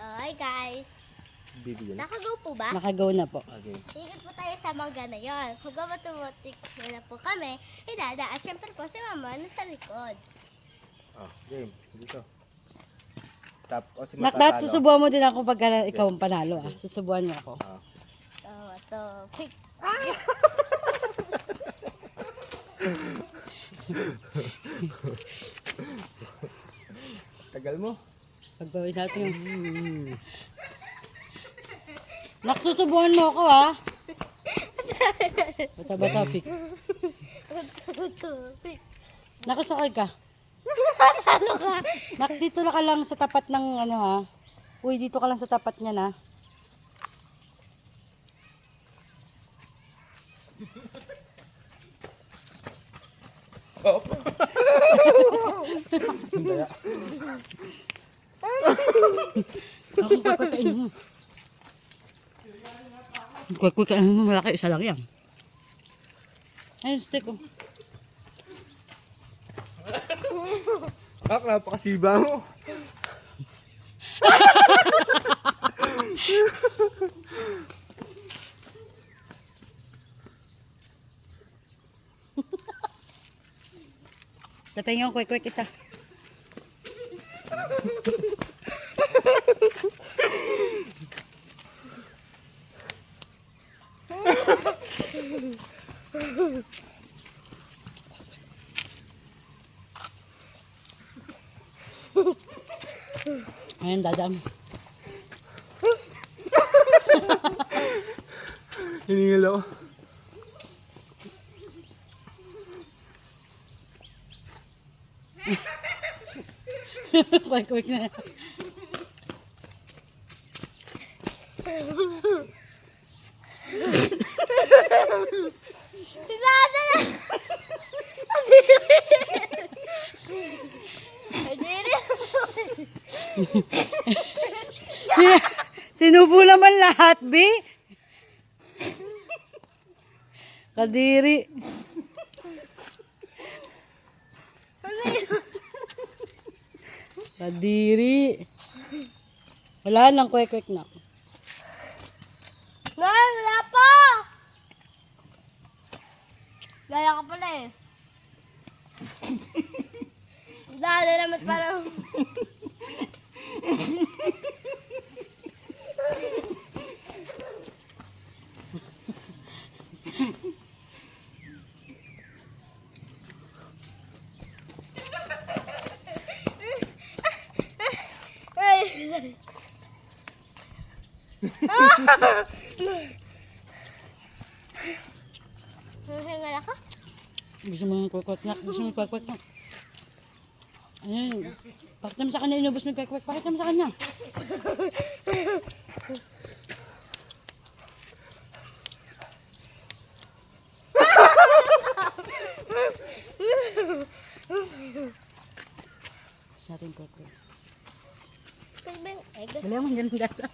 Hi guys. Bibigyan. Nakagaw po ba? Nakagaw na po. Okay. Ikot po tayo sa mangga na yun. Kung gawatumotik na po kami, idada. At syempre po si mama nasa likod. Game. Dito. Tap. O si Nakdat, matatalo. susubuan mo din ako pagka ikaw ang panalo. Susubuan mo ako. Tomatic. Tagal mo. Pagbawin natin yung... Naksusubuan mo ako Bata-bata, Pik. Tomatic. Nakasakay ka. Ano ka? Dito ka lang sa tapat ng ano Uy, dito ka lang sa tapat niya na. Oh. Ako kwek-kwekain mo. Kwek-kwekain mo, malaki. Isa lang yan. Ayun, stick ko. Napakasiba mo. Tapay yung kwek-kwek isa. Ayan, dadam. Hiningal ako. Kwek-kwek na. Sinada na! Sinubo naman lahat, Bi. Kadiri. Kadiri. Wala nang kwek-kwek na. Wala pa! Gaya ka pala eh. Dala naman parang... Nahingal ako? Gusto mo yung kwek-kwek na? Gusto mo yung kwek-kwek na? Ayun. Pakita mo sa kanya, inubos mo yung kwek-kwek. Pakita mo sa kanya. Sa ating kwek-kwek. Ito ba yung egg? Dali mo, dyan ang gata.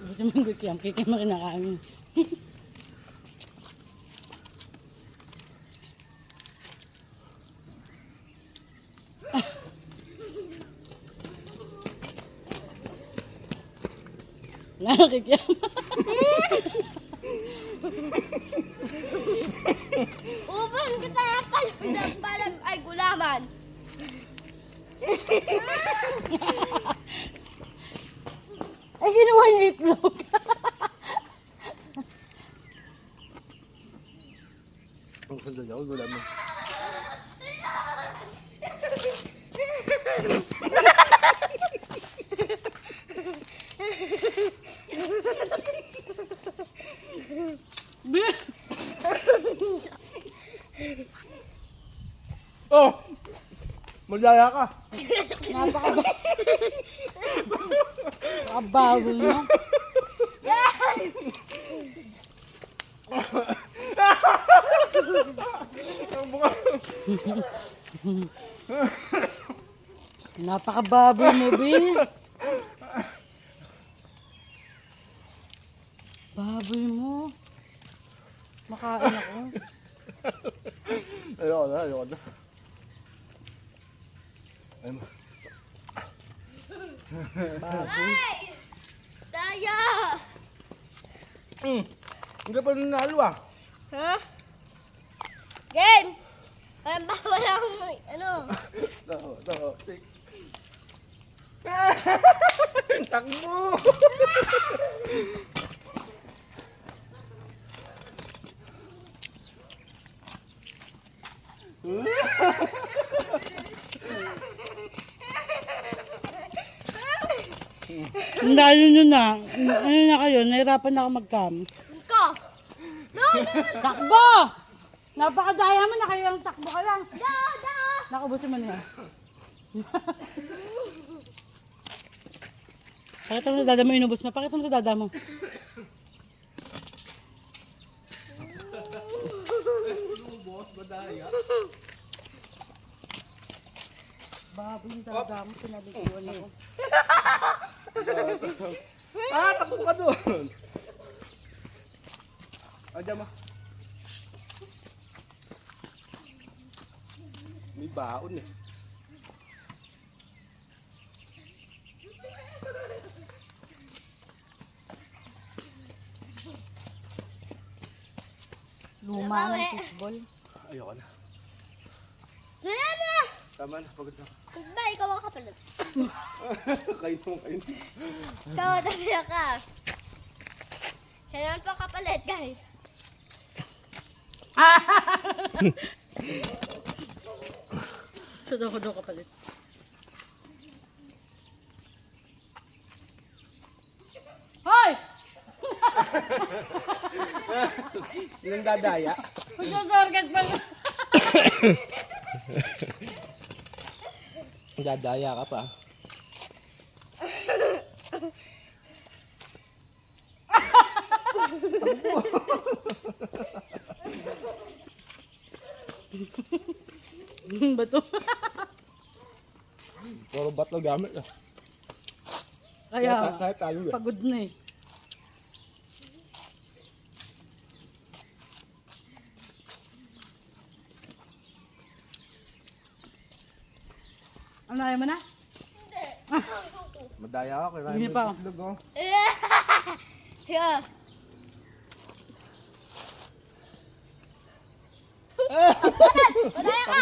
Gusto mo yung kwek-yam, kiki mo kinakain. Wala na kiki-yam. Uban kita na paludag para ay gulaman. Ay, ginawa yung itlog. Ang sandali ako, gula mo. Oh! Maglaya ka. Napakabawal mo. Napakababoy mo, Bi. Baboy mo. Makain ako. Ayoko na. Ay, Ay! Daya! hindi pa nanalo ah. Ha? Game! Parang bawal akong ano. Tik. Takbo! Ang lalo nyo na. Ano na kayo? Nahirapan na ako mag-cam. Iko! No! Takbo! Napakadaya mo na kayo ang takbo ka lang. Da! Da! Nakabusin mo niya. Pakita mo sa dada mo, inubos mo. Pakita mo sa dada mo. Baboy yung dada mo, pinabiguan ako. Takbo ka doon. Adya ma. May baon eh. Luma ng fishball. Ayoko na. Daya na! Tama na, pagod na. Ba, ikaw ang kapalit. Kain mo. Ikaw, daya ka. Kailangan pa kapalit, guys. Sudo-hudo ka palit. Hoy! Yung dadaya. Susorgat pa. Dadaya ka pa. Bato. Puro bato gamit ah. Kaya, Kahit tayo eh. pagod na eh. Ano, ayaw mo na? Madaya ako. Kaya Hindi pa. itlog oh. Yeah.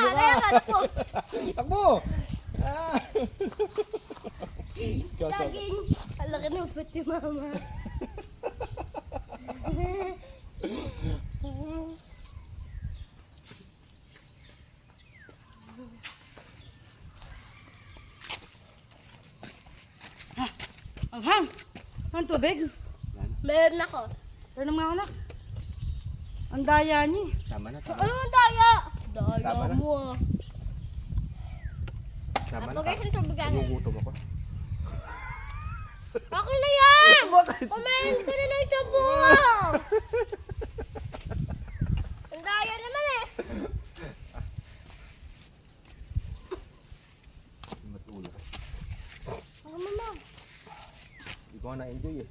Daya ka, takbo. Takbo! Ah! Ikaw, ikaw. Laging, ang laki ng puwet ni mama. Ang hang! Ang tubig. Meron ako. Pero mga anak. Ang daya niya. Tama na, tama Ano na. ang daya? Tama Daya na. mo ah. Tama na. Ako guys, yung tubigan. Nagugutom ako. Ako na yan! Bakit? Kumain ko na ng sabuang! Ang daya naman eh. Matulog. Ako mama. Hindi ko na enjoy eh.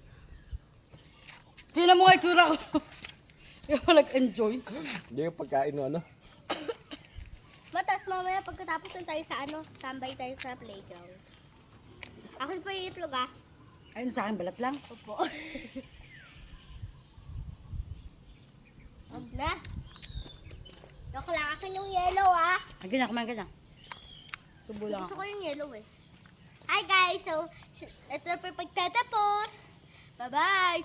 Tingnan mo nga itsura ko. Hindi ako nag-enjoy. Hindi yung pagkain mo ano. Matas mamaya pagkatapos na tayo sa ano, tambay tayo sa playground. Ako po yung itlog ah. Ayun sa akin, balat lang. Opo. Huwag na. Ako lang akin yung yellow ah. Agin na, kumain ka na. Tubo lang Gusto ako. ko yung yellow eh. Hi guys, so ito na po yung pagtatapos. Bye-bye.